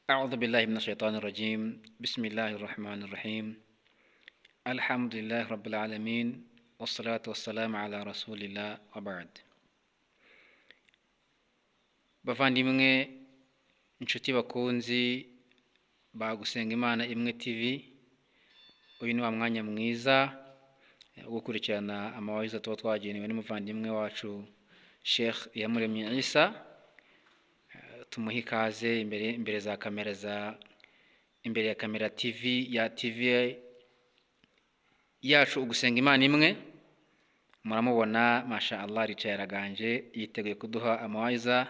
أعوذ بالله من الشيطان الرجيم بسم الله الرحمن الرحيم الحمد لله رب العالمين والصلاة والسلام على رسول الله وبعد. bavandimwe inshuti bakunzi ba gusenga Imana imwe TV, uyu ni wa mwanya mwiza wo gukurikirana amawahiza tuba twagenewe n'umuvandimwe wacu Sheikh Iyamuremye Isa. Tumuhe ikaze imbere ya kamera TV yacu ugusenga Imana imwe. Muramubona masha Allah aricaye araganje yiteguye kuduha amawahiza.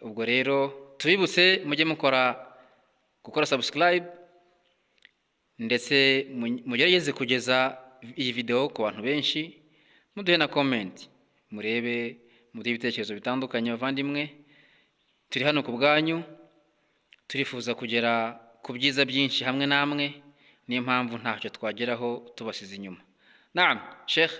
Ubwo rero tubibutse mujye gukora subscribe ndetse mugerageze kugeza iyi video ku bantu benshi, muduhe na comment, murebe ibitekerezo bitandukanye. Bavandimwe, turi hano ku bwanyu, turifuza kugera ku byiza byinshi hamwe namwe, niyo mpamvu ntacyo twageraho tubasize inyuma. Naam Sheikh,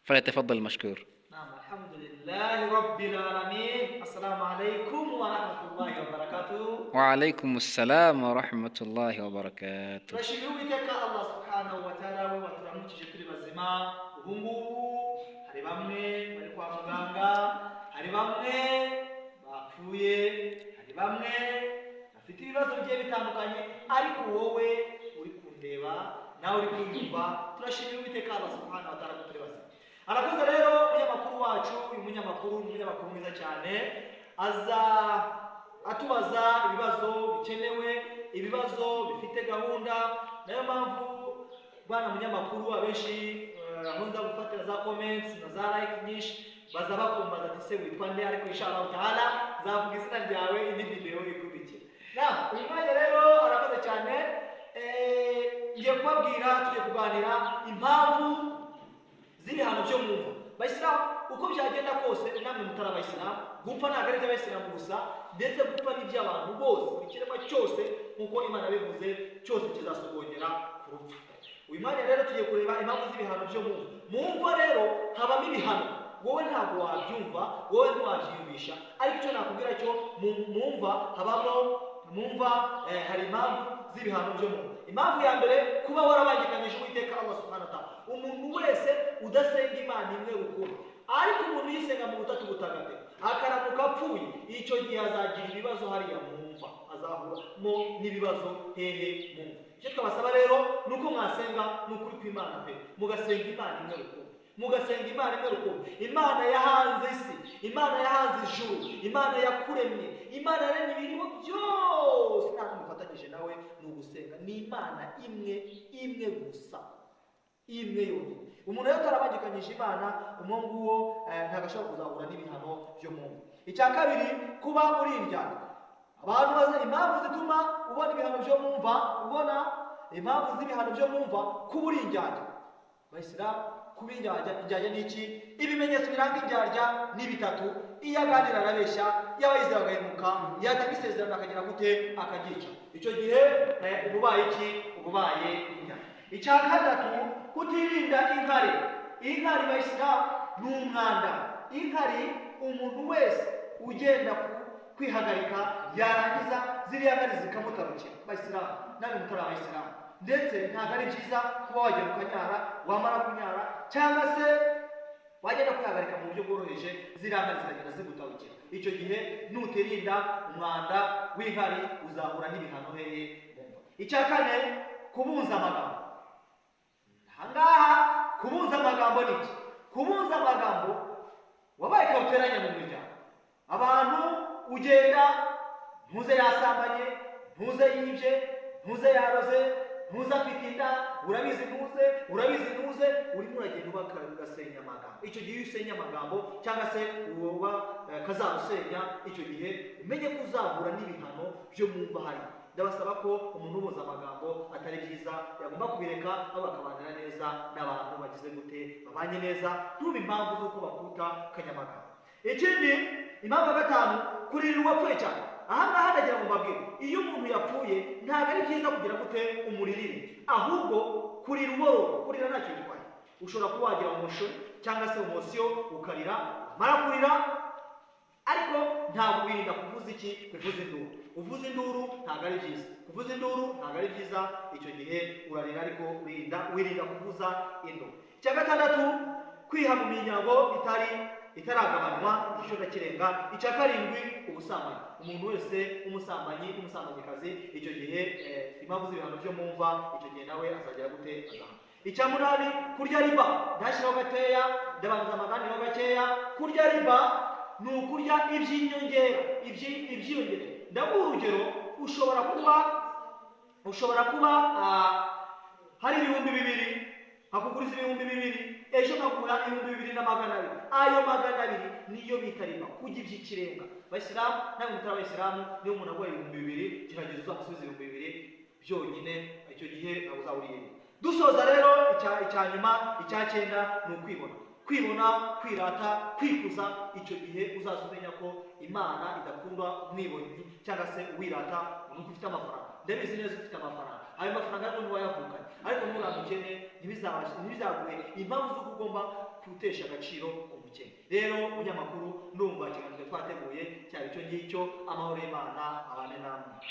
falyatafaddal mashkur. نعم الحمد لله رب العالمين. السلام عليكم ورحمة الله وبركاته. وعليكم السلام ورحمة الله وبركاته. turashimira Uwiteka Allah subhanahu wa ta'ala we waturamukije turi bazima. Ubu ngubu hari bamwe bari kwa muganga, hari bamwe bapfuye, hari bamwe bafite ibibazo bigiye bitandukanye, ariko wowe uri kundeba nawe uri kwiyumva, turashimira Uwiteka Allah subhanahu wa ta'ala ko turi bazima. Arakoze rero umunyamakuru wacu, uyu munyamakuru ni umunyamakuru mwiza cyane, aza atubaza ibibazo bikenewe, ibibazo bifite gahunda. Nayo mpamvu bwana munyamakuru abenshi ahunda gufatira za comments na za like nyinshi, baza bakumbaza ati se witwa nde, ariko inshallah taala zavuga izina ryawe indi video ikurikira. Na uyu mwanya rero arakoze cyane, ngiye kubabwira, tugiye kuganira impamvu z'ibihano byo mwumva. Bayisilamu uko byagenda kose, namwe mutari abayisilamu, gupfa ntabwo ari iby'abayisilamu gusa, ndetse gupfa n'iby'abantu bose, ikiremwa cyose nk'uko Imana bivuze cyose kizasogongera ku rupfu. Uyu mwanya rero tugiye kureba impamvu z'ibihano byo mwumva. Mwumva rero habamo ibihano, wowe ntabwo wabyumva, wowe ntiwabyiyumvisha, ariko icyo nakubwira cyo mwumva habamo hari impamvu z'ibihano byo mwumva. Impamvu ya mbere, kuba warabangikanyije Uwiteka Allah subhanahu wa ta'ala. Umuntu wese udasenga Imana imwe rukumbi, ariko umuntu yisenga mu butatu butagatifu akaramuka apfuye, icyo gihe azagira ibibazo hariya mwumva, azahuramo n'ibibazo hehe mwumva. Icyo twabasaba rero ni uko mwasenga n'ukuri kw'Imana pe, mugasenga Imana imwe rukumbi, mugasenga Imana imwe rukumbi. Imana yahanze isi, Imana yahanze ijuru, Imana yakuremye, Imana yaremye ibintu byose, ntabwo mufatanyije nawe ni ugusenga. Ni Imana imwe gusa, imwe yonyine. Umuntu rero utarabangikanyije Imana, umuntu nguwo ntabwo ashobora kuzahura n'ibihano byo mwumva. Icya kabiri, kuba uri indyarya. Abantu bazi impamvu zituma ubona ibihano byo mwumva, ubona impamvu z'ibihano byo mwumva, kuba uri indyarya. Bayisilamu, kuba indyarya ni iki? Ibimenyetso biranga indyarya ni bitatu: iyo aganira arabeshya, yaba yizera agahemuka, yatanga isezerano akagira gute, akagica. Icyo gihe ububaye iki? Ububaye indyarya. Icya gatatu, kutirinda inkari. Inkari Bayisilamu ni umwanda. Inkari, umuntu wese ugenda kwihagarika yarangiza ziriya nkari zikamutarukira. Bayisilamu, namwe mutari abayisilamu, ndetse ntabwo ari byiza kuba wagenda ukanyara, wamara kunyara cyangwa se wagenda kwihagarika mu buryo bworoheje, ziriya nkari zikagenda zigutarukira. Icyo gihe nutirinda umwanda w'inkari uzahura n'ibihano hehe mwumva. Icya kane, kubunza amagambo. Ahangaha kubunza amagambo ni iki? Kubunza amagambo, wabaye kauteranya mu miryango. Abantu ugenda, ntuze yasambanye, ntuze yibye, ntuze yaroze, ntuze afite inda, urabizi ntuze, urimo uragenda ugasenya amagambo. Icyo gihe iyo usenya amagambo cyangwa se uba kazarusenya, icyo gihe umenye ko uzahura n'ibihano byo mwumva hari. Ndabasaba ko umuntu ubuza amagambo atari byiza yagomba kubireka, aho bakabanira neza n'abantu bagize gute, babanye neza, ntube impamvu z'uko bakuta kanyamagambo. Ikindi, impamvu ya gatanu, kurira uwapfuye cyane. Ahangaha ndagira ngo mbabwire, iyo umuntu yapfuye ntabwo ari byiza kugira gute umuririre, ahubwo kurira uboroga. Kurira ntacyo bitwaye, ushobora kuba wagira umusho cyangwa se umosiyo ukarira, mara kurira, ariko ntabwo wirinda kuvuza iki? Kuvuza induru. Uvuza induru ntabwo ari byiza, kuvuza induru ntabwo ari byiza. Icyo gihe urarira ariko wirinda kuvuza induru. Icya gatandatu, kwiha mu minyago itaragabanywa igice cy'ikirenga. Icya karindwi, ubusambanyi. Umuntu wese w'umusambanyi n'umusambanyikazi, icyo gihe impamvu z'ibihano byo mumva, icyo gihe nawe azajya gute? Azahana. Icya munani, kurya riba. Ndashyiraho gakeya, ndabanza amaganiro gakeya. Kurya riba ni ukurya iby'inyongera, ibyiyongere. Ndaguha urugero, ushobora kuba hari 2,000, akuguriza 2,000, ejo nkagura 2,200. Ayo 200 niyo bita riba, kujya iby'ikirenga. Bayisilamu, namwe mutari abayisilamu, niyo umuntu aguha 2,000, gerageza uzamusubize 2,000 byonyine, icyo gihe ntabwo uzaba uriye. Dusoza rero, icya nyuma, icya 9 ni ukwibona. Kwibona, kwirata, kwikuza. Icyo gihe uzaza umenya ko Imana idakunda umwibonyi cyangwa se uwirata. Nuko ufite amafaranga, ndabizi neza ufite amafaranga, ayo mafaranga ariko ntiwayavukanye, ariko nturamukene, ntibizaguhe impamvu z'uko ugomba gutesha agaciro umukene. Rero munyamakuru, ndumva ikiganiro twateguye cyari icyo ngicyo. Amahoro y'Imana abane namwe.